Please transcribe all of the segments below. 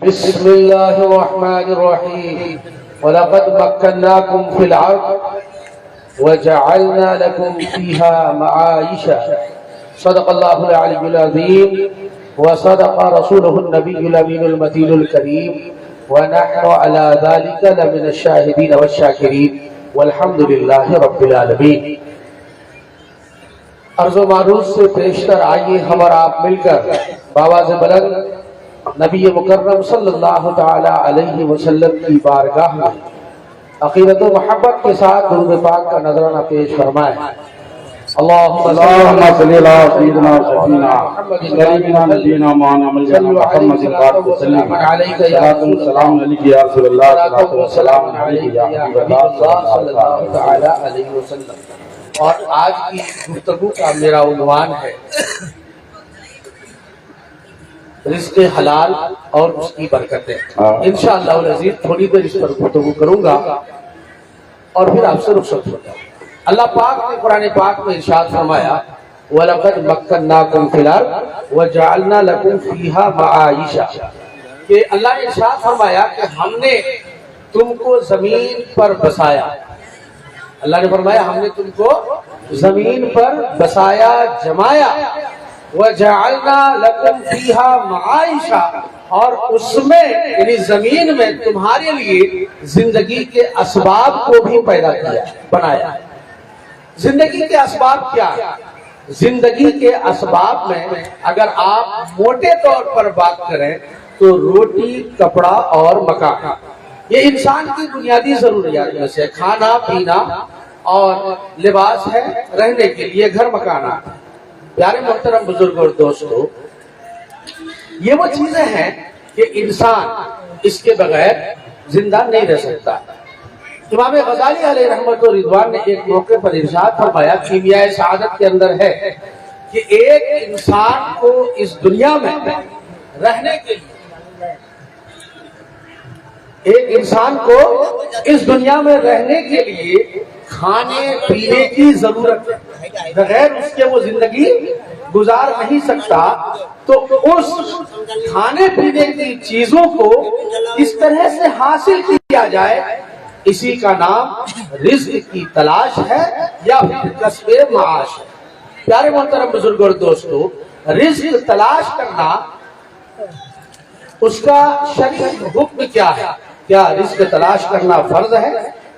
بسم الله الرحمن الرحيم ولقد مكناكم في الأرض وجعلنا لكم فيها معايش صدق الله العلي العظيم وصدق رسوله النبي الأمين المتين الكريم ونحن على ذلك لمن الشاهدين والشاكرين والحمد لله رب العالمين۔ عرض و معروض سے پیشتر آئیے ہم اور آپ مل کر بآواز بلند نبی مکرم صلی اللہ تعالی علیہ وسلم کی بارگاہ میں عقیدت و محبت کے ساتھ درود پاک کا نذرانہ پیش فرمائیں۔ اللہم صلی اللہ سیدنا سیدنا سیدنا نبینا مولانا محمد وسلم علیہ السلام علیہ یا رسول اللہ السلام علیہ یا حبیب اللہ صلی اللہ تعالی علیہ وسلم۔ اور آج کی گفتگو کا میرا عنوان ہے رزق حلال اور اس کی برکتیں۔ انشاءاللہ العزیز تھوڑی دیر اس پر گفتگو کروں گا اور پھر آپ سے رخصت ہو جاؤں۔ اللہ پاک نے قرآن پاک میں ارشاد فرمایا وَلَقَدْ مَكَّنَّاكُمْ فِي الْأَرْضِ وَجَعَلْنَا لَكُمْ فِيهَا مَعَايِشَ، کہ اللہ نے ارشاد فرمایا کہ ہم نے تم کو زمین پر بسایا۔ اللہ نے فرمایا ہم نے تم کو زمین پر بسایا جمایا، وَجَعَلْنَا لَكُمْ فِيهَا مَعَائِشَ، اور اس میں یعنی زمین میں تمہارے لیے زندگی کے اسباب کو بھی پیدا کیا بنایا۔ زندگی کے اسباب کیا ہے؟ زندگی کے اسباب میں اگر آپ موٹے طور پر بات کریں تو روٹی، کپڑا اور مکان، یہ انسان کی بنیادی ضروریات میں سے کھانا پینا اور لباس ہے، رہنے کے لیے گھر مکان آتا ہے۔ پیارے محترم بزرگ اور دوستو، یہ وہ چیزیں ہیں کہ انسان اس کے بغیر زندہ نہیں رہ سکتا۔ امام غزالی علیہ رحمت و رضوان نے ایک موقع پر ارشاد فرمایا کیمیائے سعادت کے اندر ہے کہ ایک انسان کو اس دنیا میں رہنے کے لیے، ایک انسان کو اس دنیا میں رہنے کے لیے کھانے پینے کی ضرورت ہے، بغیر اس کے وہ زندگی گزار نہیں سکتا۔ تو اس کھانے پینے کی چیزوں کو اس طرح سے حاصل کیا جائے، اسی کا نام رزق کی تلاش ہے یا پھر کسب معاش ہے۔ پیارے محترم بزرگ اور دوستو، رزق تلاش کرنا اس کا شرعی حکم کیا ہے؟ کیا رزق تلاش کرنا فرض ہے؟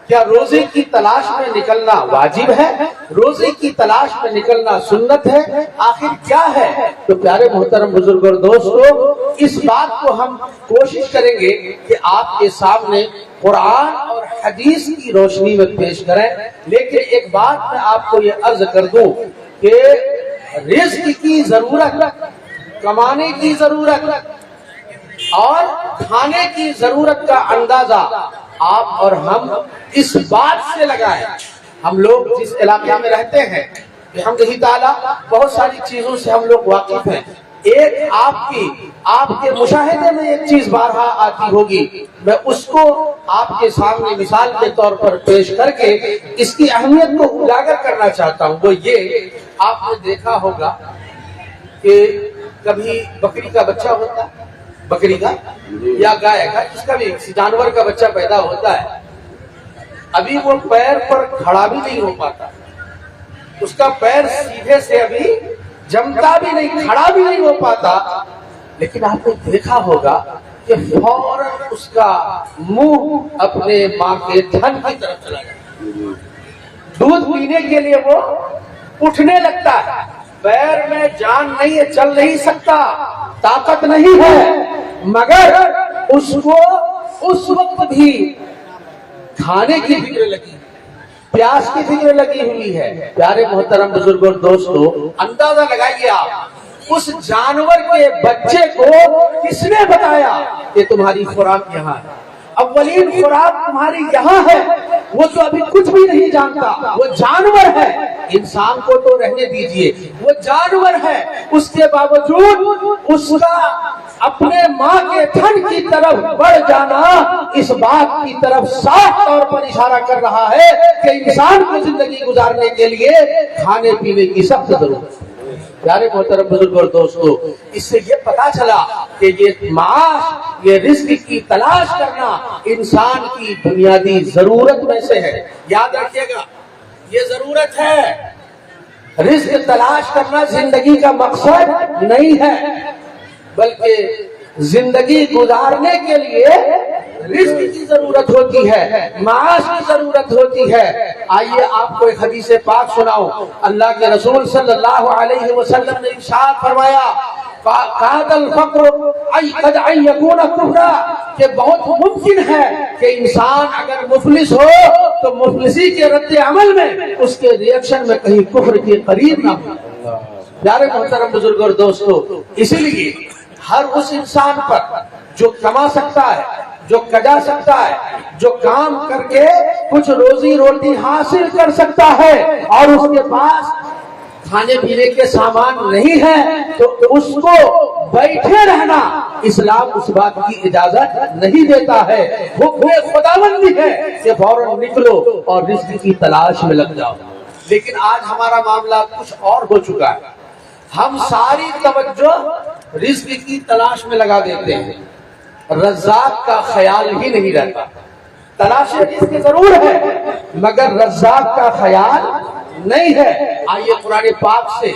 کیا روزے کی تلاش میں نکلنا واجب ہے؟ روزے کی تلاش میں نکلنا سنت ہے؟ آخر کیا ہے؟ تو پیارے محترم بزرگ اور دوستو، اس بات کو ہم کوشش کریں گے کہ آپ کے سامنے قرآن اور حدیث کی روشنی میں پیش کریں۔ لیکن ایک بات میں آپ کو یہ عرض کر دوں کہ رزق کی ضرورت، کمانے کی ضرورت اور کھانے کی ضرورت کا اندازہ آپ اور ہم اس بات سے لگائیں۔ ہم لوگ جس علاقے میں رہتے ہیں الحمدللہ تعالیٰ بہت ساری چیزوں سے ہم لوگ واقف ہیں۔ ایک آپ کے مشاہدے میں ایک چیز بارہا آتی ہوگی، میں اس کو آپ کے سامنے مثال کے طور پر پیش کر کے اس کی اہمیت کو اجاگر کرنا چاہتا ہوں۔ وہ یہ، آپ نے دیکھا ہوگا کہ کبھی بکری کا بچہ ہوتا ہے، بکری کا یا گائے کا، جس کا بھی جانور کا بچہ پیدا ہوتا ہے، ابھی وہ پیر پر کھڑا بھی نہیں ہو پاتا، اس کا پیر سیدھے سے ابھی جمتا بھی نہیں، کھڑا بھی نہیں ہو پاتا، لیکن آپ نے دیکھا ہوگا کہ فوراً اس کا منہ اپنے ماں کے تھن کی طرف چلا جاتا ہے، دودھ پینے کے لیے وہ اٹھنے لگتا ہے، پیر میں جان نہیں ہے، چل نہیں سکتا، طاقت نہیں ہے، مگر اس کو اس وقت بھی کھانے کی فکر لگی، پیاس کی فکر لگی ہوئی ہے۔ پیارے محترم بزرگ اور دوستو، اندازہ لگائیے آپ اس جانور کے بچے کو کس نے بتایا کہ تمہاری خوراک یہاں ہے، اولین خوراک تمہاری یہاں ہے، وہ تو ابھی کچھ بھی نہیں جانتا، وہ جانور ہے۔ انسان کو تو رہنے دیجئے، وہ جانور ہے، اس کے باوجود اس کا اپنے ماں کے تھن کی طرف بڑھ جانا اس بات کی طرف صاف طور پر اشارہ کر رہا ہے کہ انسان کو زندگی گزارنے کے لیے کھانے پینے کی سخت ضرورت ہے۔ پیارے محترم بزرگ اور دوستو، اس سے یہ پتا چلا کہ یہ معاش، یہ رزق کی تلاش کرنا انسان کی بنیادی ضرورت میں سے ہے۔ یاد رکھیے گا، یہ ضرورت ہے۔ رزق تلاش کرنا زندگی کا مقصد نہیں ہے، بلکہ زندگی گزارنے کے لیے رزق کی ضرورت ہوتی ہے، معاش کی ضرورت ہوتی ہے۔ آئیے آپ کو ایک حدیث پاک سناؤں۔ اللہ کے رسول صلی اللہ علیہ وسلم نے ارشاد فرمایا، قاد الفقر قد ان یکون کفرا، کہ بہت ممکن ہے کہ انسان اگر مفلس ہو تو مفلسی کے رد عمل میں اس کے ریئیکشن میں کہیں کفر کے قریب نہ ہو۔ پیارے محترم بزرگ اور دوستو، اسی لیے ہر اس انسان پر جو کما سکتا ہے، جو کجا سکتا ہے، جو کام کر کے کچھ روزی روٹی حاصل کر سکتا ہے اور اس کے پاس کھانے پینے کے سامان نہیں ہے، تو اس کو بیٹھے رہنا اسلام اس بات کی اجازت نہیں دیتا ہے۔ حکم خداوندی ہے کہ فوراً نکلو اور رزق کی تلاش میں لگ جاؤ۔ لیکن آج ہمارا معاملہ کچھ اور ہو چکا ہے۔ ہم ساری توجہ رزق کی تلاش میں لگا دیتے ہیں، رزاق کا خیال ہی نہیں رہتا۔ تلاش رزق ضرور ہے مگر رزاق کا خیال نہیں ہے۔ آئیے قرآن پاک سے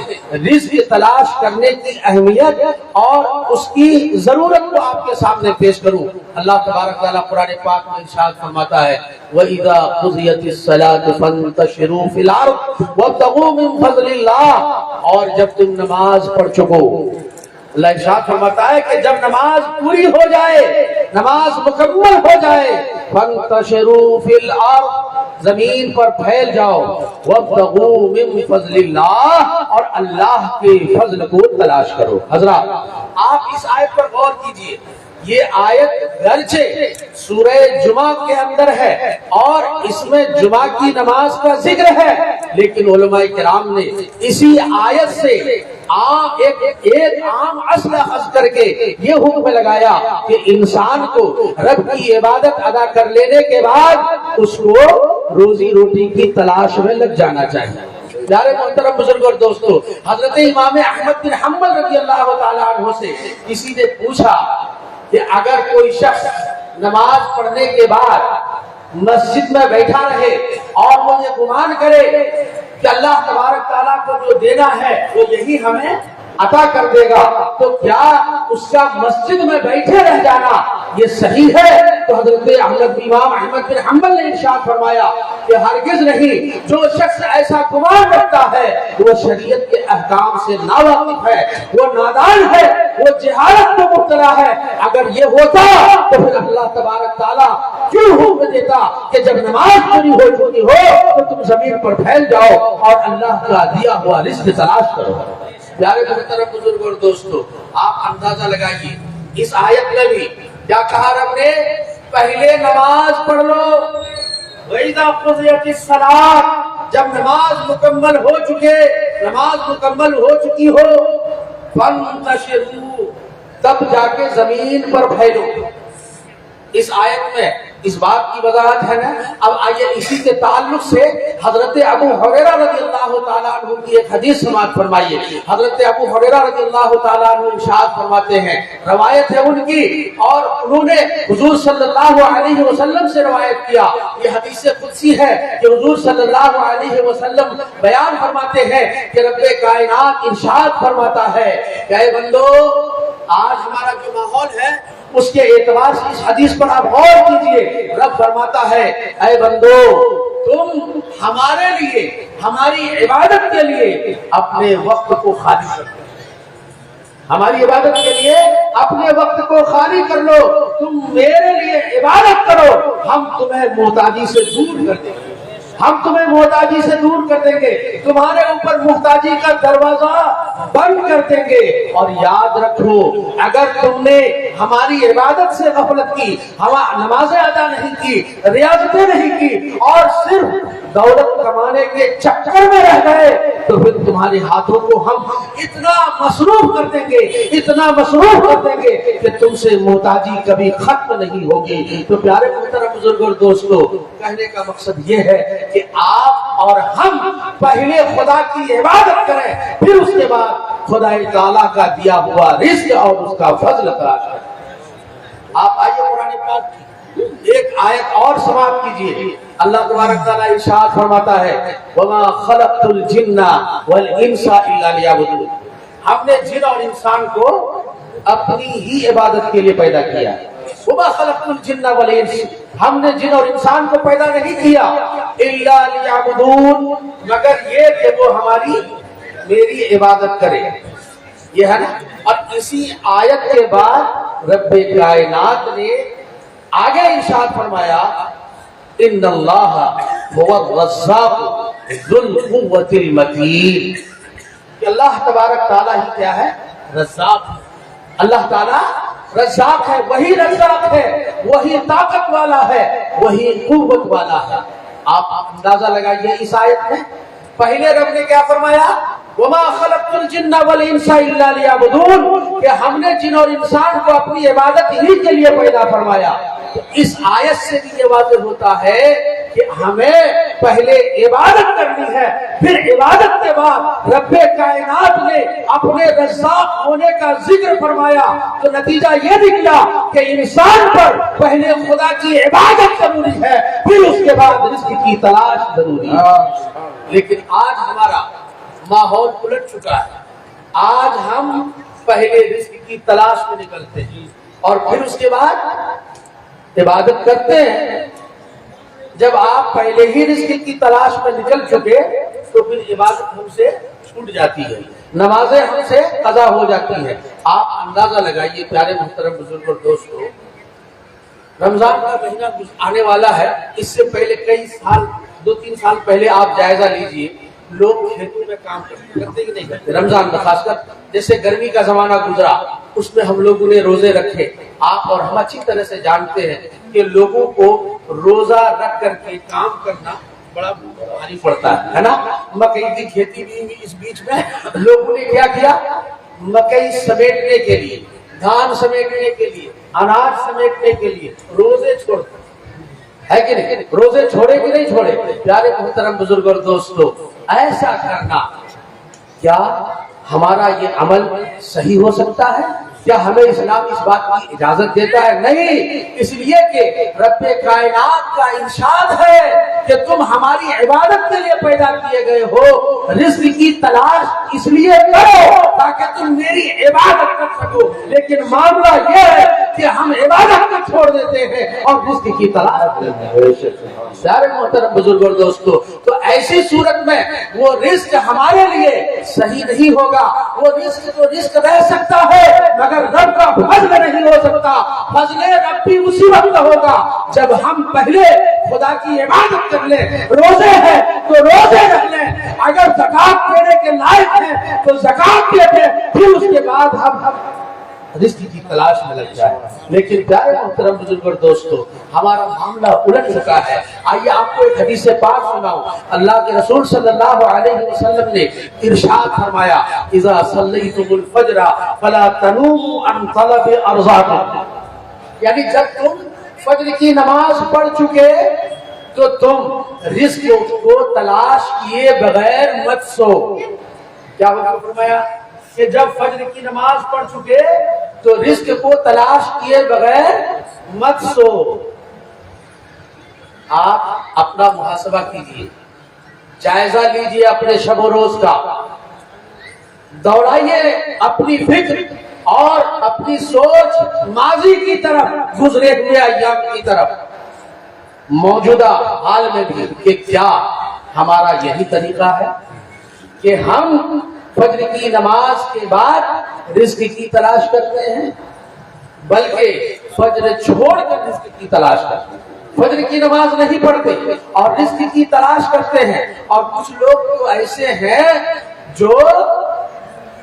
رزق تلاش کرنے کی اہمیت اور اس کی ضرورت کو آپ کے سامنے پیش کروں۔ اللہ تبارک تعالیٰ قرآن پاک میں ارشاد فرماتا ہے، وَإِذَا قُضِيَتِ الصَّلَاةُ فَانتَشِرُوا فِي الْأَرْضِ وَابْتَغُوا مِن فَضْلِ اللَّهِ، اور جب تم نماز پڑھ چکو، اللہ ارشاد فرماتا ہے کہ جب نماز پوری ہو جائے، نماز مکمل ہو جائے، فَانتَشِرُوا فِي الْأَرْضِ، زمین پر پھیل جاؤ، وَابْتَغُوا مِن فَضْلِ اللَّهِ، اور اللہ کے فضل کو تلاش کرو۔ حضرات، آپ اس آیت پر غور کیجئے۔ یہ آیت گرچہ سورہ جمعہ کے اندر ہے اور اس میں جمعہ کی نماز کا ذکر ہے، لیکن علماء کرام نے اسی آیت سے ایک عام اصل اخذ کر کے یہ حکم لگایا کہ انسان کو رب کی عبادت ادا کر لینے کے بعد اس کو روزی روٹی کی تلاش میں لگ جانا چاہیے۔ پیارے محترم بزرگ اور دوستو، حضرت امام احمد بن حنبل رضی اللہ تعالیٰ عنہ سے کسی نے پوچھا کہ اگر کوئی شخص نماز پڑھنے کے بعد مسجد میں بیٹھا رہے اور وہ یہ گمان کرے کہ اللہ تبارک تعالیٰ کو جو دینا ہے وہ یہی ہمیں عطا کر دے گا، تو کیا اس کا مسجد میں بیٹھے رہ جانا یہ صحیح ہے؟ تو حضرت امام احمد بن حنبل نے ارشاد فرمایا کہ ہرگز نہیں، جو شخص ایسا گمان رکھتا ہے وہ شریعت کے احکام سے ناواقف ہے، وہ نادان ہے، وہ جہالت میں مبتلا ہے۔ اگر یہ ہوتا تو پھر اللہ تبارک تعالیٰ کیوں حکم دیتا کہ جب نماز پوری ہو چکی ہو تو تم زمین پر پھیل جاؤ اور اللہ کا دیا ہوا رزق تلاش کرو۔ پیارے محترم بزرگ اور دوستو، آپ اندازہ لگائیے، اس آیت میں بھی کیا کہا رب نے؟ پہلے نماز پڑھ لو، وَإِذَا قُضِيَتِ الصَّلَاةُ، جب نماز مکمل ہو چکے، نماز مکمل ہو چکی ہو، فَانْتَشِرُوا، تب جا کے زمین پر پھیلو۔ اس آیت میں اس بات کی وضاحت ہے نا۔ اب آئیے اسی کے تعلق سے حضرت ابو ہریرہ رضی اللہ تعالیٰ عنہ کی ایک حدیث سماعت فرمائیے۔ حضرت ابو ہریرہ رضی اللہ تعالیٰ عنہ ارشاد فرماتے ہیں، روایت ہے ان کی، اور انہوں نے حضور صلی اللہ علیہ وسلم سے روایت کیا، یہ حدیث قدسی ہے کہ حضور صلی اللہ علیہ وسلم بیان فرماتے ہیں کہ رب کائنات ارشاد فرماتا ہے کہ اے بندو، آج ہمارا جو ماحول ہے اس کے اعتبار سے اس حدیث پر آپ غور کیجئے۔ رب فرماتا ہے، اے بندو، تم ہمارے لیے، ہماری عبادت کے لیے اپنے وقت کو خالی کر لو، ہماری عبادت کے لیے اپنے وقت کو خالی کر لو، تم میرے لیے عبادت کرو، ہم تمہیں محتاجی سے دور کر دیں گے، ہم تمہیں محتاجی سے دور کر دیں گے، تمہارے اوپر محتاجی کا دروازہ بند کر دیں گے۔ اور یاد رکھو، اگر تم نے ہماری عبادت سے غفلت کی، نمازیں ادا نہیں کی، ریاضتیں نہیں کی اور صرف دولت کمانے کے چکر میں رہ گئے، تو پھر تمہارے ہاتھوں کو ہم اتنا مصروف کر دیں گے، اتنا مصروف کر دیں گے کہ تم سے محتاجی کبھی ختم نہیں ہوگی۔ تو پیارے محترم بزرگ اور دوستو، کہنے کا مقصد یہ ہے کہ آپ اور ہم پہلے خدا کی عبادت کریں، پھر اس کے بعد خدا تعالیٰ کا دیا ہوا رزق اور اس کا فضل تلاش کریں۔ آپ آئیے قرآن پاک کی ایک آیت اور سماعت کیجیے۔ اللہ تبارک تعالیٰ ارشاد فرماتا ہے وَمَا خَلَقْتُ الْجِنَّ وَالْإِنسَ إِلَّا لِيَعْبُدُونِ، ہم نے جن اور انسان کو اپنی ہی عبادت کے لیے پیدا کیا۔ وَمَا خَلَقْتُ الْجِنَّ وَالْإِنسَ، ہم نے جن اور انسان کو پیدا نہیں کیا إِلَّا لِيَعْبُدُونِ، مگر یہ کہ وہ میری عبادت کرے۔ یہ ہے نا۔ اور اسی آیت کے بعد رب کائنات نے آگے ارشاد فرمایا ان اللہ هو الرزاق ذو القوۃ المتین، کہ اللہ تبارک تعالیٰ ہی کیا ہے؟ رزاق۔ اللہ تعالیٰ رزاق ہے، وہی رزاق ہے، وہی طاقت والا ہے، وہی قوت والا ہے۔ آپ اندازہ لگائیے اس آیت میں پہلے رب نے کیا فرمایا؟ وما خلقت الجن والانس الا لیعبدون، کہ ہم نے جن اور انسان کو اپنی عبادت ہی کے لیے پیدا فرمایا۔ تو اس آیت سے بھی یہ واضح ہوتا ہے کہ ہمیں پہلے عبادت کرنی ہے، پھر عبادت کے بعد رب کائنات نے اپنے رزاق ہونے کا ذکر فرمایا، تو نتیجہ یہ نکلا کہ انسان پر پہلے خدا کی عبادت ضروری ہے، پھر اس کے بعد رزق کی تلاش ضروری ہے۔ لیکن آج ہمارا ماحول الٹ چکا ہے، آج ہم پہلے رزق کی تلاش میں نکلتے ہیں اور پھر اس کے بعد عبادت کرتے ہیں۔ جب آپ پہلے ہی رزق کی تلاش میں نکل چکے تو پھر عبادت ہم سے چھوٹ جاتی ہے، نمازیں ہم سے قضا ہو جاتی ہے۔ آپ اندازہ لگائیے پیارے محترم بزرگ اور دوستو، رمضان کا مہینہ آنے والا ہے، اس سے پہلے کئی سال، 2-3 سال پہلے آپ جائزہ لیجئے، لوگ کھیتوں میں کام کرتے کہ نہیں کرتے؟ رمضان میں خاص کر جیسے گرمی کا زمانہ گزرا، اس میں ہم لوگوں نے روزے رکھے۔ آپ اور ہم اچھی طرح سے جانتے ہیں کہ لوگوں کو روزہ رکھ کر کے کام کرنا بڑا بھاری پڑتا ہے نا۔ مکئی کی کھیتی بھی ہوئی، اس بیچ میں لوگوں نے کیا کیا؟ مکئی سمیٹنے کے لیے، دھان سمیٹنے کے لیے، اناج سمیٹنے کے لیے روزے چھوڑ ہے کہ نہیں؟ روزے چھوڑے کہ نہیں چھوڑے؟ پیارے محترم بزرگ اور دوستو، ایسا کرنا کیا ہمارا یہ عمل صحیح ہو سکتا ہے؟ کیا ہمیں اسلام اس بات کی اجازت دیتا ہے؟ نہیں، اس لیے کہ رب کائنات کا ارشاد ہے کہ تم ہماری عبادت کے لیے پیدا کیے گئے ہو، رزق کی تلاش اس لیے کرو تاکہ تم میری عبادت کر سکو۔ لیکن معاملہ یہ ہے کہ ہم عبادت کو چھوڑ دیتے ہیں اور رزق کی تلاش کرتے ہیں۔ سارے محترم بزرگ اور دوستو، تو ایسی صورت میں وہ رزق ہمارے لیے صحیح نہیں ہوگا۔ وہ رزق تو رزق رہ سکتا ہے مگر رب کا فضل نہیں ہو سکتا۔ فضل رب بھی اسی وقت ہوگا جب ہم پہلے خدا کی عبادت کر لیں۔ روزے ہیں تو روزے رکھ لیں، اگر زکات دینے کے لائق ہیں تو زکات دے دیں، پھر اس کے بعد ہم رزق کی تلاش میں لگ جائے۔ لیکن پیارے محترم بزرگ اور دوستو، ہمارا معاملہ الٹ چکا ہے۔ آئیے آپ کو ایک حدیث پاک سناؤں۔ اللہ کے رسول صلی اللہ علیہ وسلم نے ارشاد فرمایا اذا صلیتم الفجر فلا تنوموا عن طلب ارزاقکم، یعنی جب تم فجر کی نماز پڑھ چکے تو تم رزق کو تلاش کیے بغیر مت سو۔ کیا فرمایا؟ کہ جب فجر کی نماز پڑھ چکے تو رزق کو تلاش کیے بغیر مت سو۔ آپ اپنا محاسبہ کیجئے، جائزہ لیجئے اپنے شب و روز کا، دوڑائیے اپنی فکر اور اپنی سوچ ماضی کی طرف، گزرے ہوئے ایام کی طرف، موجودہ حال میں بھی، کہ کیا ہمارا یہی طریقہ ہے کہ ہم فجر کی نماز کے بعد رزق کی تلاش کرتے ہیں، بلکہ فجر چھوڑ کر رزق کی تلاش کرتے ہیں۔ فجر کی نماز نہیں پڑھتے اور رزق کی تلاش کرتے ہیں۔ اور کچھ لوگ تو ایسے ہیں جو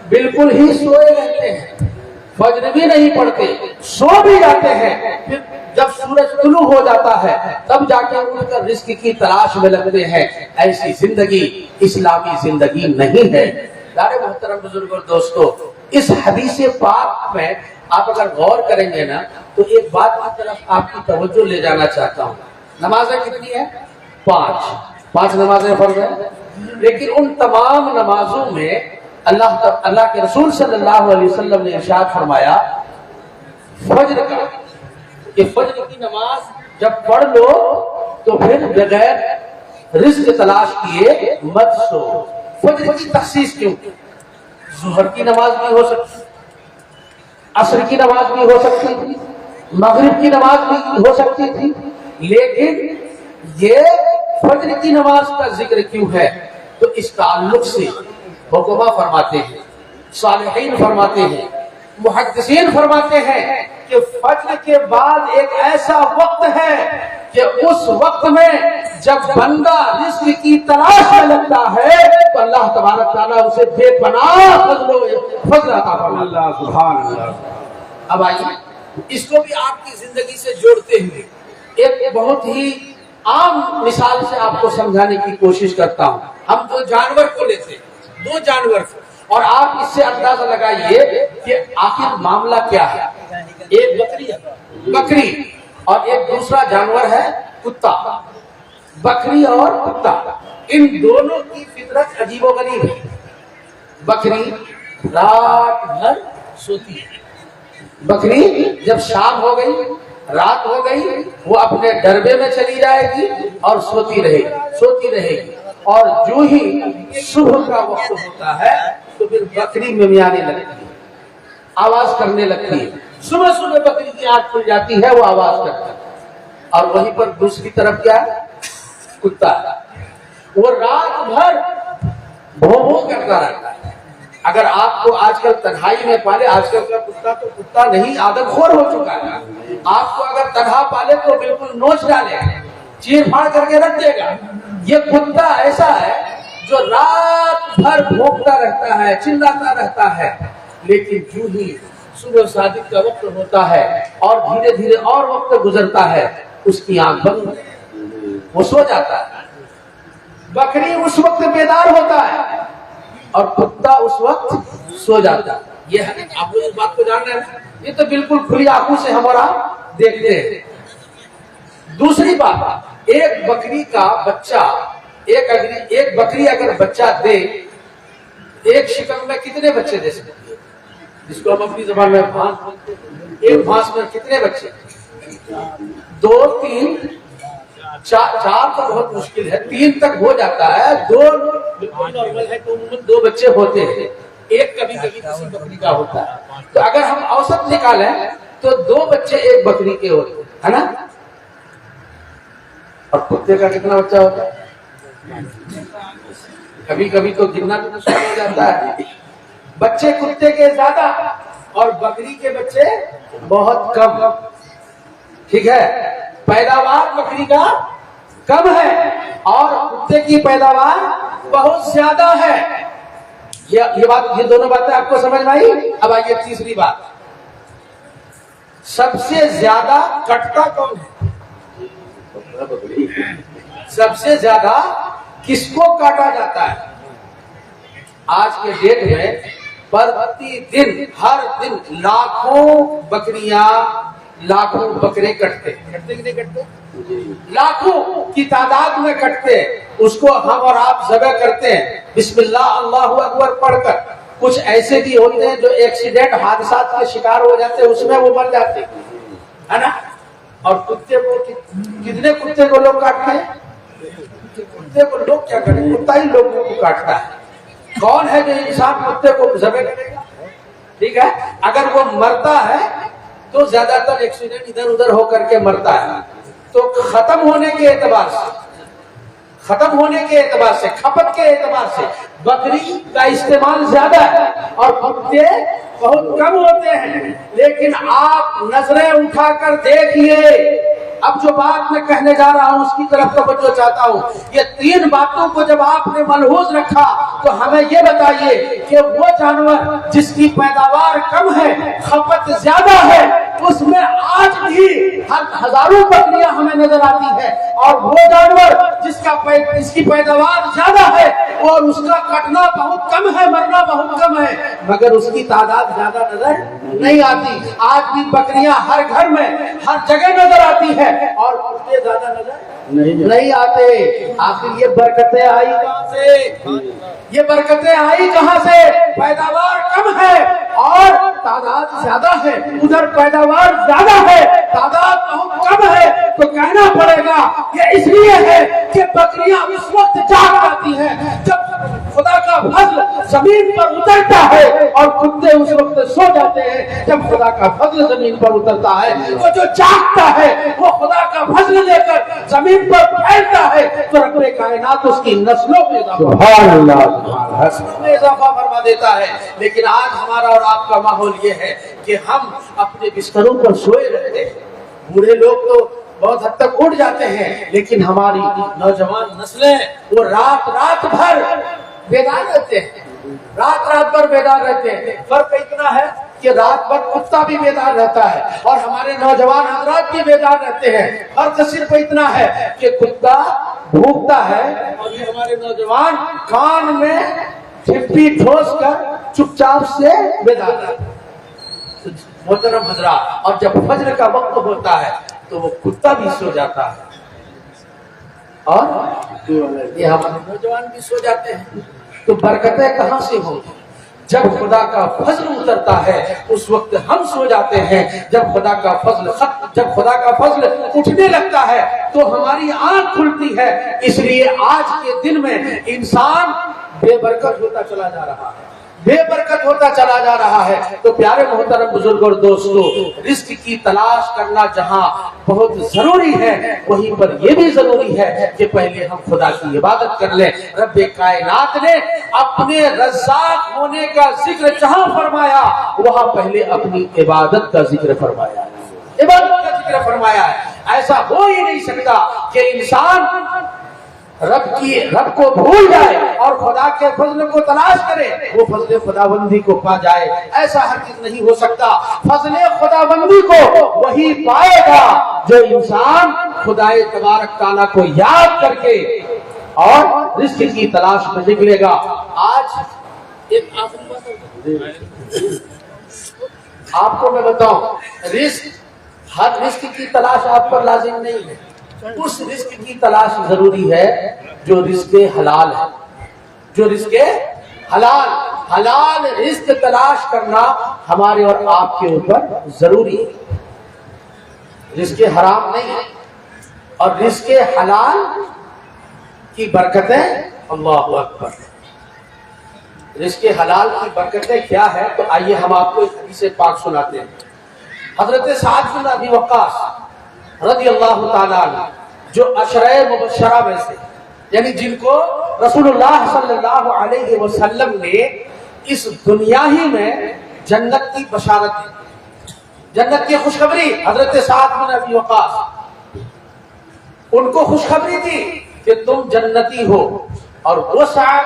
بالکل ہی سوئے رہتے ہیں، فجر بھی نہیں پڑھتے، سو بھی جاتے ہیں، پھر جب سورج طلوع ہو جاتا ہے تب جا کے اٹھ کر رزق کی تلاش میں لگتے ہیں۔ ایسی زندگی اسلامی زندگی نہیں ہے۔ پیارے محترم بزرگ اور دوستو، اس حدیث پاک میں آپ اگر غور کریں گے نا تو ایک بات کی طرف آپ کی توجہ لے جانا چاہتا ہوں۔ نمازیں کتنی ہیں؟ 5 نمازیں فرض ہیں، لیکن ان تمام نمازوں میں اللہ کے رسول صلی اللہ علیہ وسلم نے ارشاد فرمایا فجر کا کہ فجر کی نماز جب پڑھ لو تو پھر بغیر رزق تلاش کیے مت سو. فجر کی تخصیص کیوں؟ ظہر کی نماز بھی ہو سکتی، عصر کی نماز بھی ہو سکتی تھی، مغرب کی نماز بھی ہو سکتی تھی، لیکن یہ فجر کی نماز کا ذکر کیوں ہے؟ تو اس تعلق سے حکما فرماتے ہیں، صالحین فرماتے ہیں، محدثین فرماتے ہیں کہ فجر کے بعد ایک ایسا وقت ہے کہ اس وقت میں جب بندہ رزق کی تلاش میں لگتا ہے تو اللہ تبارک تعالیٰ اسے بے پناہ فضل عطا فرماتا ہے. اللہ سبحان اللہ. اب آئیے اس کو بھی آپ کی زندگی سے جوڑتے ہوئے ایک بہت ہی عام مثال سے آپ کو سمجھانے کی کوشش کرتا ہوں. ہم دو جانور کو لیتے ہیں، دو جانور کو، اور آپ اس سے اندازہ لگائیے کہ آخر معاملہ کیا ہے. ایک بکری اور ایک دوسرا جانور ہے کتا. بکری اور کتا، ان دونوں کی فطرت عجیب و غریب ہے. بکری رات بھر سوتی ہے. بکری جب شام ہو گئی، رات ہو گئی، وہ اپنے ڈربے میں چلی جائے گی اور سوتی رہے گی اور جو ہی صبح کا وقت ہوتا ہے تو پھر بکری ممیانے لگتی ہے، آواز کرنے لگتی ہے. صبح بکری کی آنکھ کھل جاتی ہے، وہ آواز کرتا ہے. اور وہیں پر دوسری طرف کیا ہے؟ کتا. وہ رات بھر بھو کرتا رہتا ہے. اگر آپ کو آج کل تنہائی میں پالے، آج کل کا کتا تو کتا نہیں، عادت خور ہو چکا ہے. آپ کو اگر تنہا پالے تو بالکل نوچ ڈالے گا، چیر پھاڑ کر کے رکھ دے گا. یہ کتا ایسا ہے جو رات بھر بھونکتا رہتا ہے، چلاتا رہتا ہے، لیکن جو ہی صبح صادق کا وقت ہوتا ہے اور دھیرے دھیرے اور وقت گزرتا ہے اس کی آنکھ بند، وہ سو جاتا ہے. بکری اس وقت بیدار ہوتا ہے اور کتا اس وقت سو جاتا ہے. یہ ہے، آپ لوگ اس بات کو جان رہے ہیں، یہ تو بالکل کھلی آنکھوں سے ہم اور آپ دیکھتے ہیں. دوسری بات، ایک بکری کا بچہ، ایک بکری اگر بچہ دے، ایک شکم میں کتنے بچے دے سکتے ہیں؟ جس کو ہم اپنی زبان میں بھانس بولتے ہیں. ایک بھانس میں کتنے بچے؟ 2 3 4 تو بہت مشکل ہے، 3 تک ہو جاتا ہے. 2 بالکل نارمل ہے کہ عموماً 2 بچے ہوتے ہیں. ایک کبھی کبھی کسی بکری کا ہوتا ہے. تو اگر ہم اوسط نکالیں تو 2 بچے ایک بکری کے ہوتے ہیں نا. اور کتے کا کتنا بچہ ہوتا ہے؟ کبھی کبھی تو گننا بھی مشکل ہو جاتا ہے. بچے کتے کے زیادہ اور بکری کے بچے بہت کم. ٹھیک ہے، پیداوار بکری کا کم ہے اور کتے کی پیداوار بہت زیادہ ہے. یہ دونوں باتیں آپ کو سمجھ میں آئی. اب آئیے تیسری بات، سب سے زیادہ کٹتا کون ہے؟ سب سے زیادہ کس کو کاٹا جاتا ہے؟ آج کے ڈیٹ میں پرتی دن، ہر دن لاکھوں بکریاں، لاکھوں بکرے کٹتے کہ نہیں کٹتے؟ لاکھوں کی تعداد میں کٹتے. اس کو ہم اور آپ ذبح کرتے ہیں بسم اللہ اللہ اکبر پڑھ کر. کچھ ایسے بھی ہوتے ہیں جو ایکسیڈنٹ، حادثات کے شکار ہو جاتے ہیں، اس میں وہ مر جاتے ہے نا. اور کتے کو کتنے کتے کو لوگ کاٹتے ہیں؟ کتے کو لوگ کیا کریں، کتا ہی لوگوں کو کاٹتا ہے. کون ہے جو انسان کتے کو ذبح کرے گا؟ ٹھیک ہے، اگر وہ مرتا ہے تو زیادہ تر ایکسیڈنٹ ادھر ادھر ہو کر کے مرتا ہے. تو ختم ہونے کے اعتبار سے، کھپت کے اعتبار سے بکری کا استعمال زیادہ ہے اور کتے بہت کم ہوتے ہیں. لیکن آپ نظریں اٹھا کر دیکھیے، اب جو بات میں کہنے جا رہا ہوں اس کی طرف توجہ چاہتا ہوں. یہ 3 باتوں کو جب آپ نے ملحوظ رکھا تو ہمیں یہ بتائیے کہ وہ جانور جس کی پیداوار کم ہے، کھپت زیادہ ہے، اس میں آج بھی ہزاروں بکریاں ہمیں نظر آتی ہیں، اور وہ جانور جس کی پیداوار زیادہ ہے اور اس کا کٹنا بہت کم ہے، مرنا بہت کم ہے، مگر اس کی تعداد زیادہ نظر نہیں آتی۔ آج بھی بکریاں ہر گھر میں ہر جگہ نظر آتی ہے اور کتے زیادہ نظر نہیں آتے۔ آخر یہ برکتیں آئی کہاں سے؟ یہ برکتیں آئی کہاں سے؟ پیداوار کم ہے اور تعداد زیادہ ہے، ادھر پیداوار زیادہ ہے، تعداد بہت کم ہے، تو کہنا پڑے گا یہ اس لیے ہے کہ بکریاں اس وقت جاگ آتی ہیں جب خدا کا فضل زمین پر اترتا ہے، اور کتے اس وقت سو جاتے ہیں جب خدا کا فضل زمین پر اترتا ہے۔ تو جو جاگتا ہے وہ خدا کا فضل لے کر زمین پر پھیلتا ہے، تو رب کائنات اس کی نسلوں میں اضافہ فرما دیتا ہے۔ لیکن آج ہمارا اور آپ کا ماحول یہ ہے کہ ہم اپنے بستروں پر سوئے رہتے ہیں، بوڑھے لوگ تو بہت حد تک اٹھ جاتے ہیں، لیکن ہماری نوجوان نسلیں وہ رات بھر بیدار رہتے ہیں، رات بھر بیدار رہتے ہیں۔ فرق اتنا ہے کہ رات بھر کتا بھی بیدار رہتا ہے اور ہمارے نوجوان حضرات بھی بیدار رہتے ہیں۔ فرق صرف اتنا ہے کہ کتا بھونکتا ہے اور یہ ہمارے نوجوان کان میں چھپی ٹھوس کر چپ چاپ سے بیدار رہتے ہیں۔ محترم حضرات، اور جب فجر کا وقت ہوتا ہے تو وہ کتا بھی سو جاتا ہے اور یہ ہمارے نوجوان بھی سو جاتے ہیں۔ تو برکتیں کہاں سے ہوں؟ جب خدا کا فضل اترتا ہے اس وقت ہم سو جاتے ہیں، جب خدا کا فضل اٹھنے لگتا ہے تو ہماری آنکھ کھلتی ہے۔ اس لیے آج کے دن میں انسان بے برکت ہوتا چلا جا رہا ہے، بے برکت ہوتا چلا جا رہا ہے۔ تو پیارے محترم بزرگ اور دوستو، رزق کی تلاش کرنا جہاں بہت ضروری ہے، وہیں پر یہ بھی ضروری ہے کہ پہلے ہم خدا کی عبادت کر لیں۔ رب کائنات نے اپنے رزاق ہونے کا ذکر جہاں فرمایا وہاں پہلے اپنی عبادت کا ذکر فرمایا ہے، عبادت کا ذکر فرمایا ہے۔ ایسا ہو ہی نہیں سکتا کہ انسان رب کو بھول جائے اور خدا کے فضل کو تلاش کرے، وہ فضل خداوندی کو پا جائے، ایسا ہرگز نہیں ہو سکتا۔ فضل خداوندی کو وہی پائے گا جو انسان خدائے تبارک تعالیٰ کو یاد کر کے اور رزق کی تلاش میں نکلے گا۔ آج ایک آپ کو میں بتاؤں، ہر رزق کی تلاش آپ پر لازم نہیں ہے، اس رزق کی تلاش ضروری ہے جو رزق حلال ہے، جو رزق حلال رزق تلاش کرنا ہمارے اور آپ کے اوپر ضروری ہے، رزق حرام نہیں ہے۔ اور رزق حلال کی برکتیں، اللہ اکبر، رزق حلال کی برکتیں کیا ہے؟ تو آئیے ہم آپ کو ایک حدیث پاک سناتے ہیں۔ حضرت سعد بن ابی وقاص رضی اللہ تعالیٰ عنہ، جو عشرہ مبشرہ میں سے، یعنی جن کو رسول اللہ صلی اللہ علیہ وسلم نے اس دنیا ہی میں جنت کی بشارت دی، جنت کی خوشخبری، حضرت سعد بن ابی وقاص ان کو خوشخبری دی کہ تم جنتی ہو۔ اور وہ سعد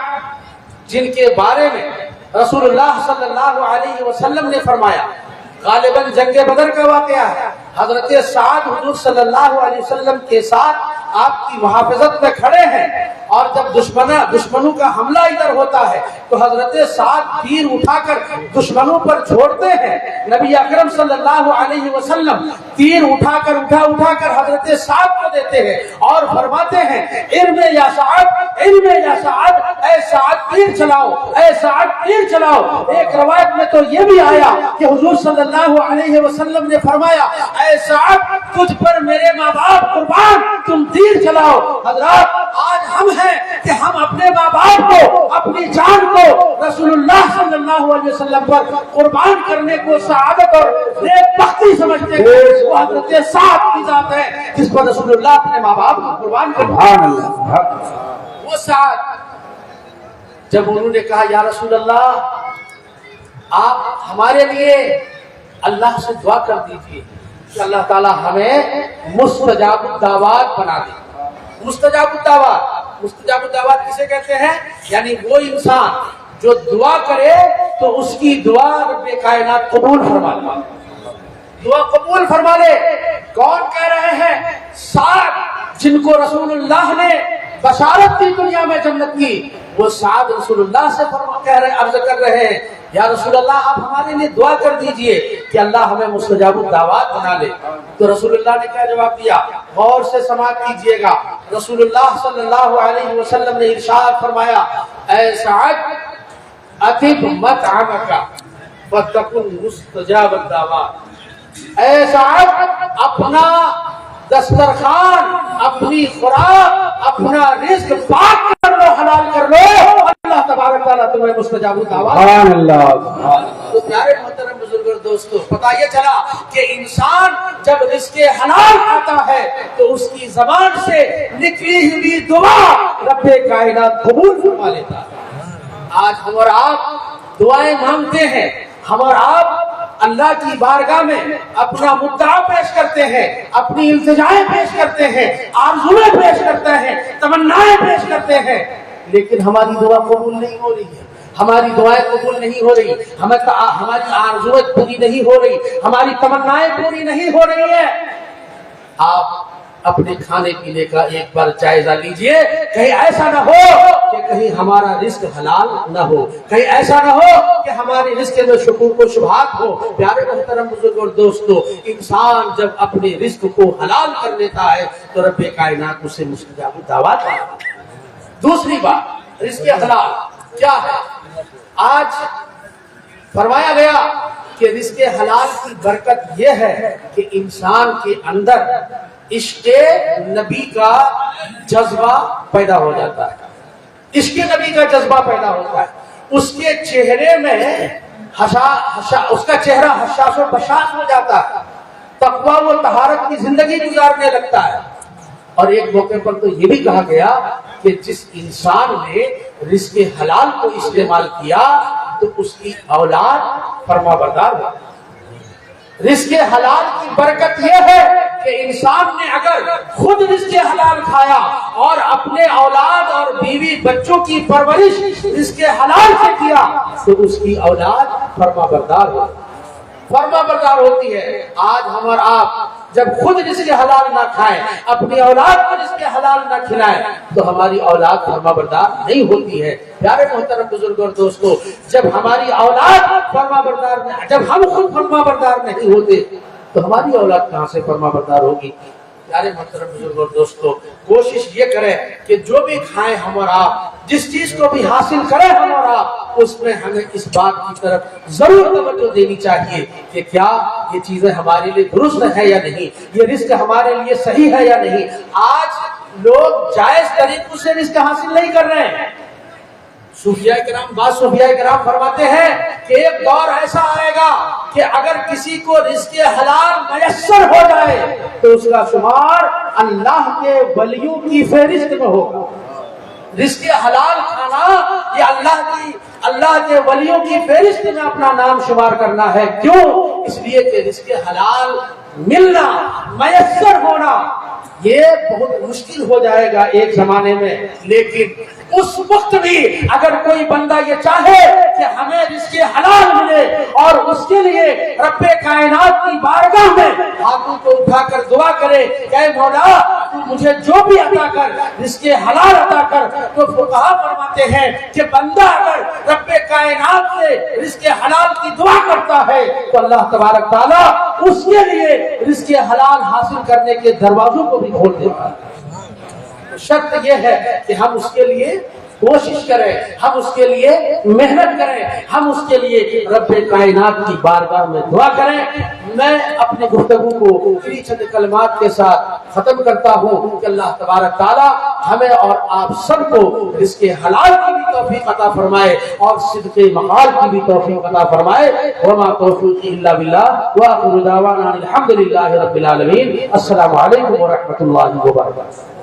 جن کے بارے میں رسول اللہ صلی اللہ علیہ وسلم نے فرمایا، غالباً جنگ بدر کا واقعہ ہے، حضرت سعد حضور صلی اللہ علیہ وسلم کے ساتھ آپ کی محافظت میں کھڑے ہیں، اور جب دشمنوں کا حملہ ادھر ہوتا ہے تو حضرت سعد تیر اٹھا کر دشمنوں پر چھوڑتے ہیں۔ نبی اکرم صلی اللہ علیہ وسلم تیر اٹھا کر حضرت سعد کو دیتے ہیں اور فرماتے ہیں، ارم یا سعد، اے سعد تیر چلاؤ، اے سعد تیر چلاؤ۔ ایک روایت میں تو یہ بھی آیا کہ حضور صلی اللہ علیہ وسلم نے فرمایا، اے سعد تجھ پر میرے ماں باپ قربان، تم تیر چلاؤ۔ حضرات، آج ہم ہیں کہ ہم اپنے ماں باپ کو، اپنی جان کو رسول اللہ صلی اللہ علیہ وسلم پر قربان کرنے کو سعادت اور نیک بختی سمجھتے ہیں۔ وہ حضرت سعد کی ذات ہے جس پر رسول اللہ اپنے ماں باپ کو قربان کرتے ہیں۔ وہ سعد جب انہوں نے کہا، یا رسول اللہ، آپ ہمارے لیے اللہ سے دعا کر دیجیے کہ اللہ تعالیٰ ہمیں مستجاب الدعوات بنا دے۔ مستجاب الدعوات کسے کہتے ہیں؟ یعنی وہ انسان جو دعا کرے تو اس کی دعا رب کائنات قبول فرما لے، دعا قبول فرما لے۔ کون جن کو رسول اللہ نے بشارت کی دنیا میں جنت کی، وہ سعد رسول اللہ سے عرض کر رہے ہیں یا رسول اللہ آپ ہمارے لیے دعا کر دیجئے کہ اللہ ہمیں مستجاب الدعوات بنا لے۔ تو رسول اللہ نے کیا جواب دیا؟ غور سے سماعت کیجئے گا۔ رسول اللہ صلی اللہ علیہ وسلم نے ارشاد فرمایا، اے سعد اطب مطعمک فتکن مستجاب الدعوات، اے سعد اپنا دسترخوان، اپنی خوراک، اپنا رزق پاک کر لو، حلال کر لو، اللہ تبارک تعالیٰ تمہیں مستجاب الدعوات۔ سبحان اللہ۔ تو پیارے محترم بزرگوں دوستو، پتہ یہ چلا کہ انسان جب رزق حلال کھاتا ہے تو اس کی زبان سے نکلی ہوئی دعا رب کائنات قبول فرما لیتا ہے۔ آج ہم اور آپ دعائیں مانگتے ہیں، ہم اور آپ اللہ کی بارگاہ میں اپنا مدعا پیش کرتے ہیں، اپنی التجائیں پیش کرتے ہیں، آرزویں پیش کرتے ہیں، تمنائیں پیش کرتے ہیں، لیکن ہماری دعا قبول نہیں ہو رہی ہے، ہماری دعائیں قبول نہیں ہو رہی، ہماری آرزویں پوری نہیں ہو رہی، ہماری تمنائیں پوری نہیں ہو رہی ہے۔ آپ اپنے کھانے پینے کا ایک بار جائزہ لیجئے، کہیں ایسا نہ ہو کہ کہیں ہمارا رزق حلال نہ ہو، کہیں ایسا نہ ہو کہ ہمارے رزق میں شکوک و شبہات ہو۔ پیارے محترم بزرگوں اور دوستو، انسان جب اپنے رزق کو حلال کر لیتا ہے تو رب کائنات اسے مستجاب الدعوات ہے۔ دوسری بات، رزق حلال کیا ہے؟ آج فرمایا گیا کہ رزق حلال کی برکت یہ ہے کہ انسان کے اندر عشق نبی کا جذبہ پیدا ہو جاتا ہے، عشق نبی کا جذبہ پیدا ہوتا ہے، اس کے چہرے میں اس کا چہرہ حشاش و بشاش ہو جاتا ہے، تقویٰ و طہارت کی زندگی گزارنے لگتا ہے۔ اور ایک موقع پر تو یہ بھی کہا گیا کہ جس انسان نے رزق حلال کو استعمال کیا تو اس کی اولاد فرما بردار ہو۔ رزق حلال کی برکت یہ ہے کہ انسان نے اگر خود رزق حلال کھایا اور اپنے اولاد اور بیوی بچوں کی پرورش رزق حلال سے کیا تو اس کی اولاد فرما بردار ہوتی ہے۔ آج ہم اور آپ جب خود رزق حلال نہ کھائیں، اپنی اولاد کو رزق حلال نہ کھلائیں تو ہماری اولاد فرما بردار نہیں ہوتی ہے۔ پیارے محترم بزرگوں اور دوستو، جب ہماری اولاد فرما بردار نہیں، جب ہم خود فرما بردار نہیں ہوتے تو ہماری اولاد کہاں سے فرما بردار ہوگی؟ پیارے محترم بزرگوں اور دوستو، کوشش یہ کریں کہ جو بھی کھائیں ہم اور آپ، جس چیز کو بھی حاصل کریں ہم اور آپ، اس میں ہمیں اس بات کی طرف ضرور توجہ دینی چاہیے کہ کیا یہ چیزیں ہمارے لیے درست ہے یا نہیں، یہ رزق ہمارے لیے صحیح ہے یا نہیں۔ آج لوگ جائز طریقوں سے رزق حاصل نہیں کر رہے ہیں۔ بعض صوفیاء کرام فرماتے ہیں کہ ایک دور ایسا آئے گا کہ اگر کسی کو رزق حلال میسر ہو جائے تو اس کا شمار اللہ کے ولیوں کی فہرست میں ہوگا۔ رزق حلال کھانا یہ اللہ کے ولیوں کی فہرست میں اپنا نام شمار کرنا ہے۔ کیوں؟ اس لیے کہ رزق حلال ملنا، میسر ہونا یہ بہت مشکل ہو جائے گا ایک زمانے میں، لیکن اس وقت بھی اگر کوئی بندہ یہ چاہے کہ ہمیں رزق حلال ملے اور اس کے لیے رب کائنات کی بارگاہ میں ہاتھوں کو اٹھا کر دعا کرے کہ اے مولا تو مجھے جو بھی عطا کر، رزق حلال عطا کر، تو فقہا فرماتے ہیں کہ بندہ اگر رب کائنات سے رزق حلال کی دعا کرتا ہے تو اللہ تبارک تعالیٰ اس کے لیے رزق حلال حاصل کرنے کے دروازوں کو بھی کھول دیتا ہے۔ شرط یہ ہے کہ ہم اس کے لیے کوشش کریں، ہم اس کے لیے محنت کریں، ہم اس کے لیے رب کائنات کی بارگاہ میں دعا کریں۔ میں اپنی گفتگو کو انہی چند کلمات کے ساتھ ختم کرتا ہوں کہ اللہ تبارک تعالیٰ ہمیں اور آپ سب کو رزق حلال کی بھی توفیق عطا فرمائے اور صدق مقال کی بھی توفیق عطا فرمائے۔ وما توفیقی الا باللہ وآخر دعوانا الحمد للہ رب العالمین۔ السلام علیکم ورحمۃ اللہ وبرکاتہ۔